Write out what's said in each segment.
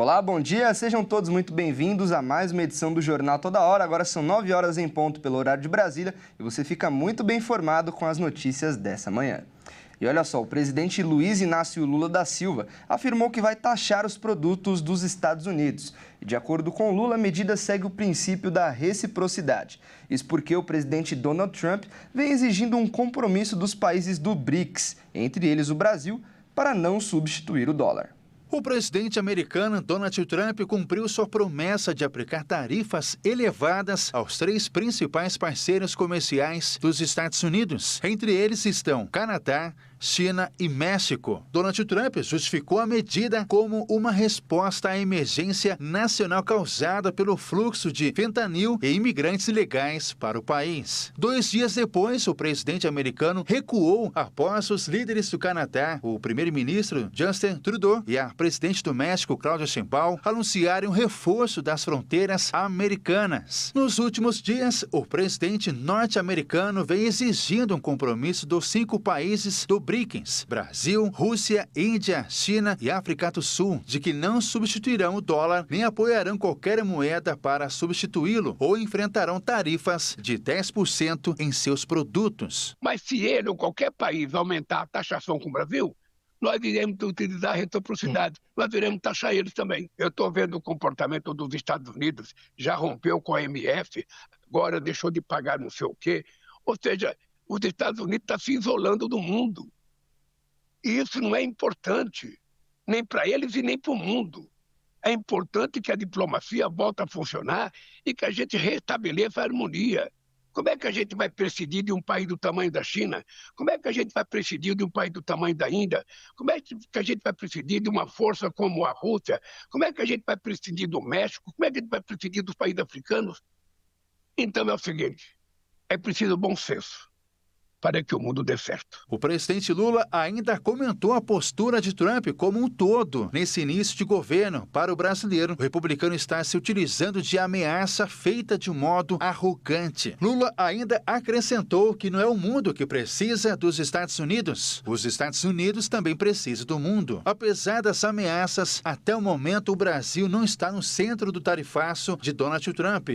Olá, bom dia, sejam todos muito bem-vindos a mais uma edição do Jornal Toda Hora. Agora são 9 horas em ponto pelo horário de Brasília e você fica muito bem informado com as notícias dessa manhã. E olha só, o presidente Luiz Inácio Lula da Silva afirmou que vai taxar os produtos dos Estados Unidos. E de acordo com Lula, a medida segue o princípio da reciprocidade. Isso porque o presidente Donald Trump vem exigindo um compromisso dos países do BRICS, entre eles o Brasil, para não substituir o dólar. O presidente americano Donald Trump cumpriu sua promessa de aplicar tarifas elevadas aos 3 principais parceiros comerciais dos Estados Unidos. Entre eles estão Canadá, China e México. Donald Trump justificou a medida como uma resposta à emergência nacional causada pelo fluxo de fentanil e imigrantes ilegais para o país. 2 dias depois, o presidente americano recuou após os líderes do Canadá, o primeiro-ministro Justin Trudeau e a presidente do México, Claudia Sheinbaum, anunciarem um reforço das fronteiras americanas. Nos últimos dias, o presidente norte-americano vem exigindo um compromisso dos 5 países do BRICS, Brasil, Rússia, Índia, China e África do Sul, de que não substituirão o dólar nem apoiarão qualquer moeda para substituí-lo ou enfrentarão tarifas de 10% em seus produtos. Mas se ele ou qualquer país aumentar a taxação com o Brasil, nós iremos utilizar a reciprocidade, nós iremos taxar eles também. Eu estou vendo o comportamento dos Estados Unidos, já rompeu com a OMS, agora deixou de pagar não sei o quê. Ou seja, os Estados Unidos estão se isolando do mundo. E isso não é importante, nem para eles e nem para o mundo. É importante que a diplomacia volte a funcionar e que a gente restabeleça a harmonia. Como é que a gente vai prescindir de um país do tamanho da China? Como é que a gente vai prescindir de um país do tamanho da Índia? Como é que a gente vai prescindir de uma força como a Rússia? Como é que a gente vai prescindir do México? Como é que a gente vai prescindir dos países africanos? Então é o seguinte, é preciso bom senso para que o mundo dê certo. O presidente Lula ainda comentou a postura de Trump como um todo nesse início de governo. Para o brasileiro, o republicano está se utilizando de ameaça feita de um modo arrogante. Lula ainda acrescentou que não é o mundo que precisa dos Estados Unidos. Os Estados Unidos também precisam do mundo. Apesar das ameaças, até o momento o Brasil não está no centro do tarifaço de Donald Trump.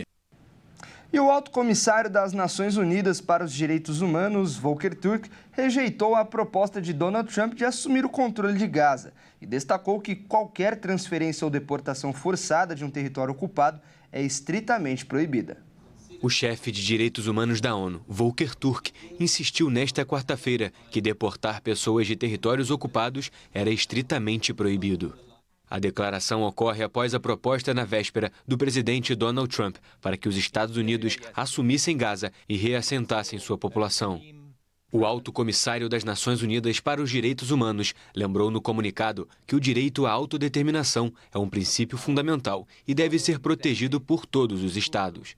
E o alto comissário das Nações Unidas para os Direitos Humanos, Volker Turk, rejeitou a proposta de Donald Trump de assumir o controle de Gaza e destacou que qualquer transferência ou deportação forçada de um território ocupado é estritamente proibida. O chefe de direitos humanos da ONU, Volker Turk, insistiu nesta quarta-feira que deportar pessoas de territórios ocupados era estritamente proibido. A declaração ocorre após a proposta na véspera do presidente Donald Trump para que os Estados Unidos assumissem Gaza e reassentassem sua população. O alto comissário das Nações Unidas para os Direitos Humanos lembrou no comunicado que o direito à autodeterminação é um princípio fundamental e deve ser protegido por todos os Estados.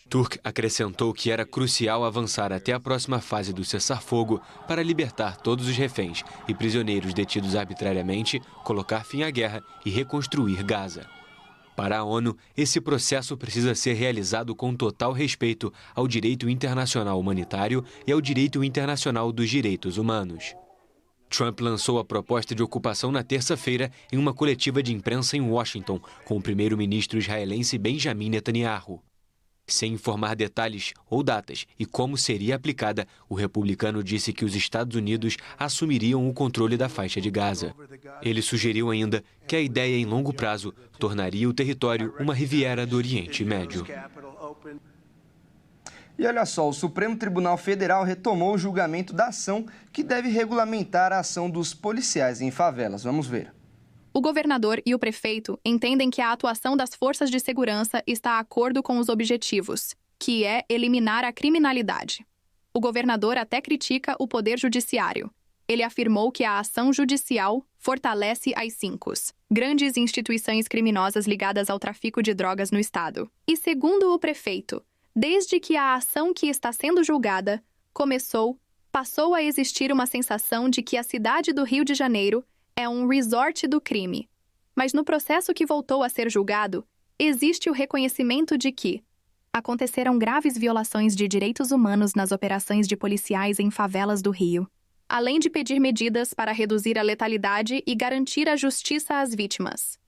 Turk acrescentou que era crucial avançar até a próxima fase do cessar-fogo para libertar todos os reféns e prisioneiros detidos arbitrariamente, colocar fim à guerra e reconstruir Gaza. Para a ONU, esse processo precisa ser realizado com total respeito ao direito internacional humanitário e ao direito internacional dos direitos humanos. Trump lançou a proposta de ocupação na terça-feira em uma coletiva de imprensa em Washington com o primeiro-ministro israelense Benjamin Netanyahu. Sem informar detalhes ou datas e como seria aplicada, o republicano disse que os Estados Unidos assumiriam o controle da faixa de Gaza. Ele sugeriu ainda que a ideia em longo prazo tornaria o território uma Riviera do Oriente Médio. E olha só, o Supremo Tribunal Federal retomou o julgamento da ação que deve regulamentar a ação dos policiais em favelas. Vamos ver. O governador e o prefeito entendem que a atuação das forças de segurança está de acordo com os objetivos, que é eliminar a criminalidade. O governador até critica o poder judiciário. Ele afirmou que a ação judicial fortalece as 5 grandes instituições criminosas ligadas ao tráfico de drogas no estado. E segundo o prefeito, desde que a ação que está sendo julgada começou, passou a existir uma sensação de que a cidade do Rio de Janeiro é um resort do crime. Mas no processo que voltou a ser julgado, existe o reconhecimento de que aconteceram graves violações de direitos humanos nas operações de policiais em favelas do Rio, além de pedir medidas para reduzir a letalidade e garantir a justiça às vítimas.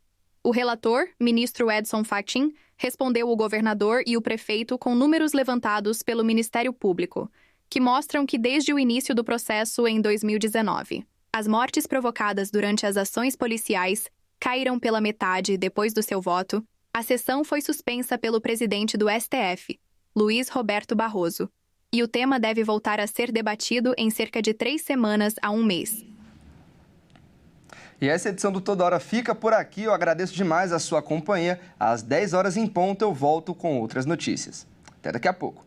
O relator, ministro Edson Fachin, respondeu o governador e o prefeito com números levantados pelo Ministério Público, que mostram que desde o início do processo em 2019, as mortes provocadas durante as ações policiais caíram pela metade depois do seu voto. A sessão foi suspensa pelo presidente do STF, Luiz Roberto Barroso, e o tema deve voltar a ser debatido em cerca de 3 semanas a 1 mês. E essa edição do Toda Hora fica por aqui. Eu agradeço demais a sua companhia. Às 10 horas em ponto eu volto com outras notícias. Até daqui a pouco.